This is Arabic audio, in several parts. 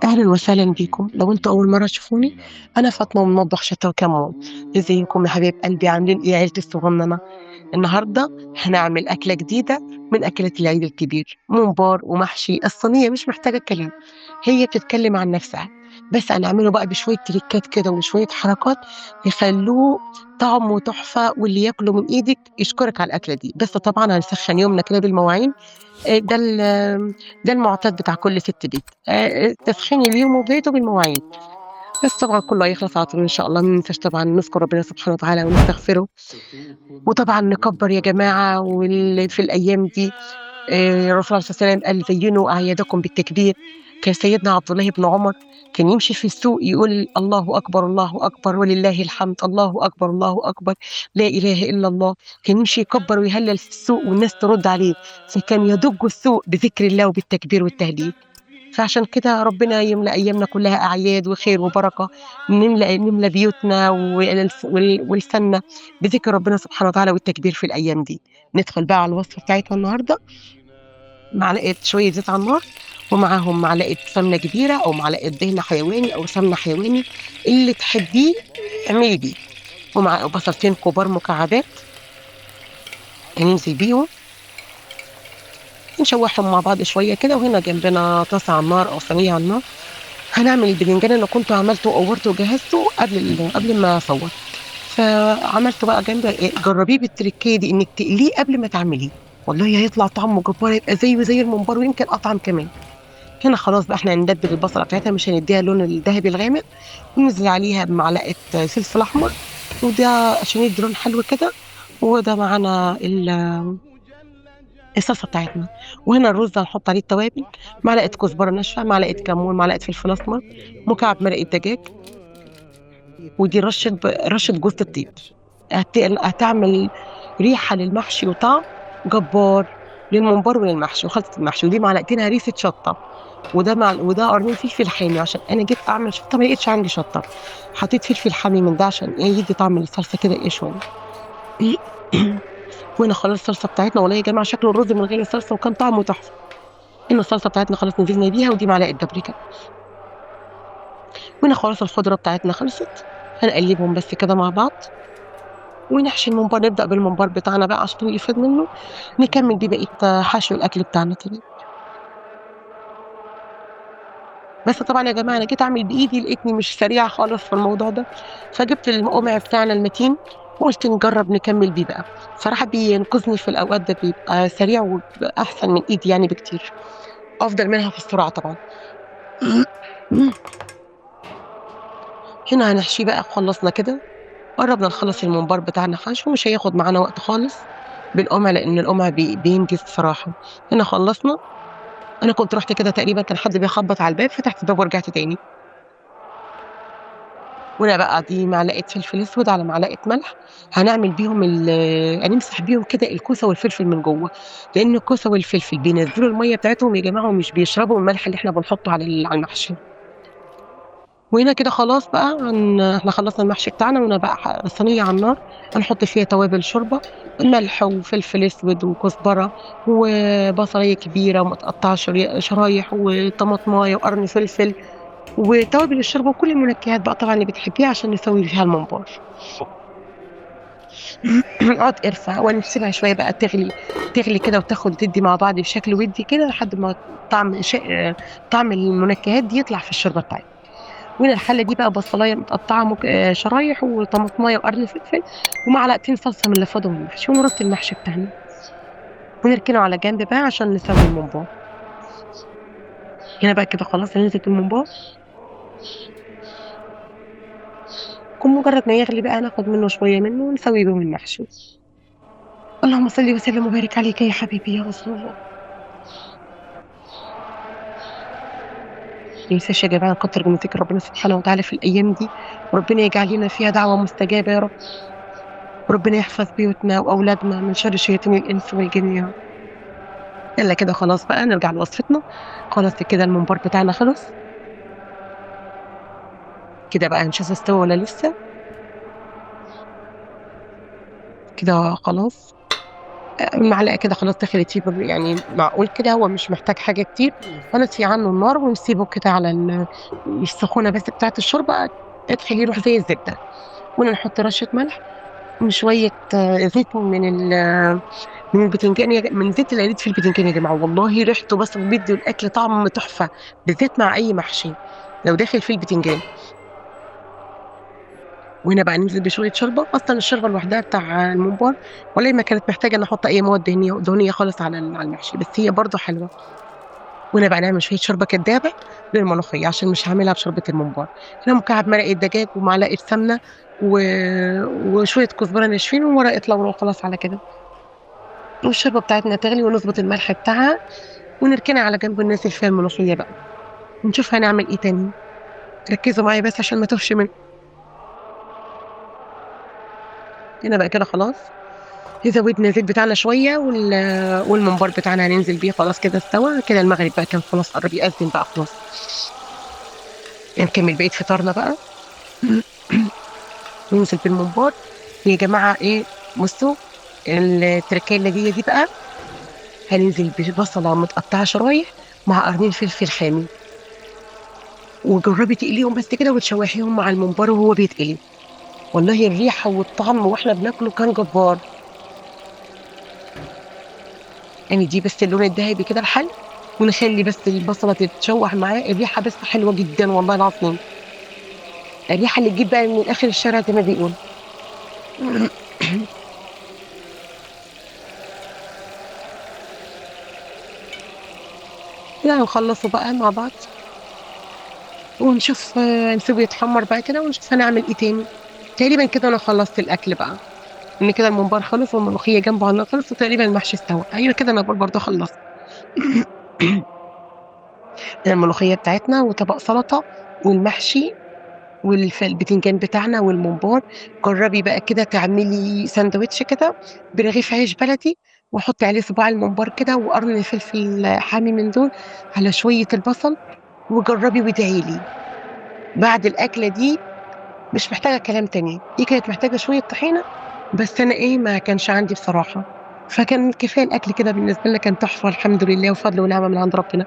أهلا وسهلا بيكم. لو انتوا أول مرة تشوفوني، أنا فاطمة من مطبخ شطة وكمون. ازيكم يا حبايب قلبي؟ عاملين إيه يا عيلتي الصغننة؟ النهاردة هنعمل أكلة جديدة من أكلات العيد الكبير، ممبار ومحشي. الصينية مش محتاجة كلام، هي بتتكلم عن نفسها. بس هنعمله بقى بشوية تريكات كده وشوية حركات يخلوه طعمه تحفة، واللي ياكله من إيدك يشكرك على الأكلة دي. بس طبعا هنسخن يومنا كده بالمواعين. ده ده المعتاد بتاع كل ست بيت، تسخين اليوم وبدايته بالمواعين. بس طبعا كله هيخلص على طول ان شاء الله. ما ننساش طبعا نذكر ربنا سبحانه وتعالى ونستغفره، وطبعا نكبر يا جماعه. في الايام دي الرسول عليه الصلاه والسلام قال: زينوا اعيادكم بالتكبير. كان سيدنا عبد الله بن عمر كان يمشي في السوق يقول: الله اكبر الله اكبر ولله الحمد، الله اكبر الله اكبر، لا اله الا الله. كان يمشي يكبر ويهلل في السوق والناس ترد عليه، فكان يدج السوق بذكر الله وبالتكبير والتهليل. فعشان كده ربنا يملأ أيامنا كلها أعياد وخير وبركة. نملأ بيوتنا ولساننا بذكر ربنا سبحانه وتعالى والتكبير في الأيام دي. ندخل بقى على الوصفة بتاعتنا النهاردة. معلقة شوية زيت على النار، ومعاهم معلقة سمنة كبيرة أو معلقة دهنة حيواني أو سمنة حيواني، اللي تحبيه اعملي بيه. ومع بصلتين كبار مكعبات هننزل بيهم، نشوحهم مع بعض شوية كده. وهنا جنبنا طاسة على النار أو صينية على النار. هنعمل البدنجان اللي كنت عملته وقورته وجهزته قبل ما اصور. فعملته بقى جنب جربيه بالتركيه دي، انك تقليه قبل ما تعمليه. والله هيطلع طعمه جبار، يبقى زيه زي الممبار ويمكن اطعم كمان. هنا خلاص بقى احنا هندبل البصله بتاعتها، مش هنديها اللون الذهبي الغامق. وننزل عليها بمعلقه فلفل احمر، وده عشان يدي لون حلو كده. وده معانا الصلصه بتاعتنا. وهنا الرز هنحط عليه التوابل: معلقه كزبره ناشفه، معلقه كمون، معلقه فلفل اسمر، مكعب مرقه دجاج. ودي رشه جوز الطيب. هتعمل ريحه للمحشي وطعم جبار للممبار وللمحشي وخلطه المحشي. ودي معلقتين هريسه شطه. وده قرنين فلفل حامي، عشان انا جيت اعمل شطه ما لقيتش عندي شطه. حطيت فلفل حامي من ده عشان ايه؟ يدي طعم الصلصه كده ايه شويه. وهنا خلاص الصلصه بتاعتنا. والله يا جماعه شكل الرز من غير الصلصه وكان طعمه تحفه. هنا الصلصه بتاعتنا خلاص نزلنا بيها، ودي معلقه بابريكا. وهنا خلاص الخضره بتاعتنا خلصت. هنقلبهم بس كده مع بعض، ونحشي الممبار. نبدأ بالممبار بتاعنا بقى عشان يفيد منه، نكمل بيه بقية حشو الأكل بتاعنا تاني. بس طبعا يا جماعة أنا جيت أعمل بإيدي لقيتني مش سريعة خالص في الموضوع ده، فجبت القمع بتاعنا المتين وقلت نجرب نكمل بيه بقى. صراحة بينقذني في الأوقات ده، بيبقى سريع وبيبقى أحسن من إيدي يعني بكتير، أفضل منها في السرعة طبعا. هنا هنحشيه بقى. خلصنا كده، قربنا نخلص الممبار بتاعنا حشو، مش هياخد معانا وقت خالص بالقمع، لأن القمع بينجز صراحة. هنا خلصنا. انا كنت رحت كده تقريبا كان حد بيخبط على الباب، فتحت الباب ورجعت تاني. وهنا بقى دي معلقه فلفل اسود على معلقه ملح. هنعمل بيهم هنمسح بيهم كده الكوسه والفلفل من جوه، لان الكوسه والفلفل بينزلوا الميه بتاعتهم يا جماعه، ومش بيشربوا الملح اللي احنا بنحطه على المحشي. وهنا كده خلاص بقى احنا خلصنا المحشي بتاعنا. وهنا بقى الصينيه على النار، هنحط فيها توابل شوربه: ملح وفلفل اسود وكزبره وبصليه كبيره ومتقطعه شرايح وطماطمايه وقرن فلفل وتوابل الشوربه وكل المنكهات بقى طبعا اللي بتحبيها عشان نسوي فيها الممبار. نقعد قرفه ونسيبها شويه بقى تغلي كده وتاخد وتدي مع بعض بشكل ودي كده لحد ما طعم المنكهات دي يطلع في الشوربه بتاعتنا. وهنا الحله دي بقى بصلايه متقطعه شرايح وطماطمايه وقرن فلفل ومعلقتين صلصه من اللي فاضل من المحشي، ونرص المحشي بتاعنا ونركنه على جنب بقى عشان نسوي الممبار. هنا بقى كده خلاص نزلت الممبار. كل مجرد ما يغلي بقى ناخد منه شويه منه ونسوي بهم المحشي. اللهم صل وسلم وبارك عليك يا حبيبي يا رسول الله. ما ننساش يا جماعه نكتر من ذكر ربنا سبحانه وتعالى في الايام دي، وربنا يجعل لنا فيها دعوه مستجابه يا رب. وربنا يحفظ بيوتنا واولادنا من شر شياطين الانس والجن يا رب. يلا كده خلاص بقى نرجع لوصفتنا. خلاص كده الممبار بتاعنا خلص. كده بقى نشوف استوى ولا لسه. كده خلاص. معلقة كده خلاص دخلت فيه يعني معقول كده هو مش محتاج حاجة كتير، فنطفي عنه النار ونسيبه كده على السخونة بس بتاعة الشوربة تخليه يروح زي الزبدة، ونحط رشة ملح وشوية زيت من البتنجان من زيت العيد في البتنجان يا جماعة، والله ريحته بس بيدي الأكل طعم تحفة، بالذات مع أي محشي لو داخل فيه البتنجان. وهنا بقى ننزل بشوية شوربة، أصلا الشوربة لوحدها بتاع الممبار والله ما كانت محتاجة إن أحط أي مواد دهنية خالص على المحشي، بس هي برضه حلوة. وهنا بقى نعمل شوية شوربة كدابة للملوخية عشان مش هعملها بشوربة الممبار. هنا مكعب مرقة دجاج ومعلقة سمنة و... وشوية كزبرة ناشفين وورقة لورا وخلاص على كده. والشوربة بتاعتنا تغلي ونظبط الملح بتاعها ونركنها على جنب وننزل فيها الملوخية بقى، ونشوف هنعمل إيه تاني. ركزوا معايا بس عشان ما توهش من هنا بقى كده خلاص. زودنا الزيت بتاعنا شوية والممبار بتاعنا هننزل بيه خلاص كده استوى كده، المغرب بقى كان خلاص قرب يأذن بقى خلاص. نكمل بقية فطارنا بقى. ننزل بالممبار يا جماعة ايه، بصوا التركية اللذيذة دي بقى، هننزل ببصلة متقطعة شرايح مع قرنين فلفل حامي، وجربي تقليهم بس كده وتشوحيهم مع الممبار وهو بيتقلي، والله الريحة والطعم واحنا بناكله كان جبار. يعني دي بس اللون الذهبي كده الحل، ونخلي بس البصلة تتشوح معاه، الريحة بس حلوة جدا والله العظيم، الريحة اللي تجيب بقى من آخر الشارع زي ما بيقول. لا نخلصوا بقى مع بعض ونشوف نسيبه يتحمر بقى كده ونشوف هنعمل ايه تاني. تقريبا كده انا خلصت الاكل بقى، ان كده الممبار خلص والملوخيه جنبه على النار خلص وتقريبا المحشي استوى، ايوه كده انا برضه خلصت. الملوخيه بتاعتنا وطبق سلطه والمحشي والبتنجان بتاعنا والممبار. جربي بقى كده تعملي ساندوتش كده برغيف عيش بلدي، وحطي عليه صباع الممبار كده وقرن فلفل حامي من دول على شويه البصل، وجربي وادعي لي بعد الاكله دي. مش محتاجة كلام تاني، دي كانت محتاجة شوية طحينة بس أنا إيه ما كانش عندي بصراحة، فكان كفاية الأكل كده بالنسبة لنا كان تحفة الحمد لله وفضل ونعمة من عند ربنا.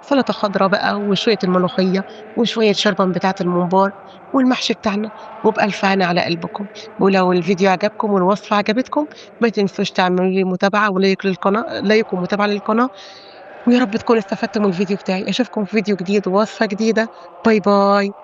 سلطة خضرا بقى وشوية الملوخية وشوية شربة بتاعة الممبار والمحشي بتاعنا، وبألف هنا على قلبكم. ولو الفيديو عجبكم والوصفة عجبتكم ما تنسوش تعملوا لي متابعة ولايك للقناة، لايك ومتابعة للقناة، ويا رب تكونوا استفدتوا من الفيديو بتاعي. أشوفكم في فيديو جديد ووصفة جديدة. باي باي.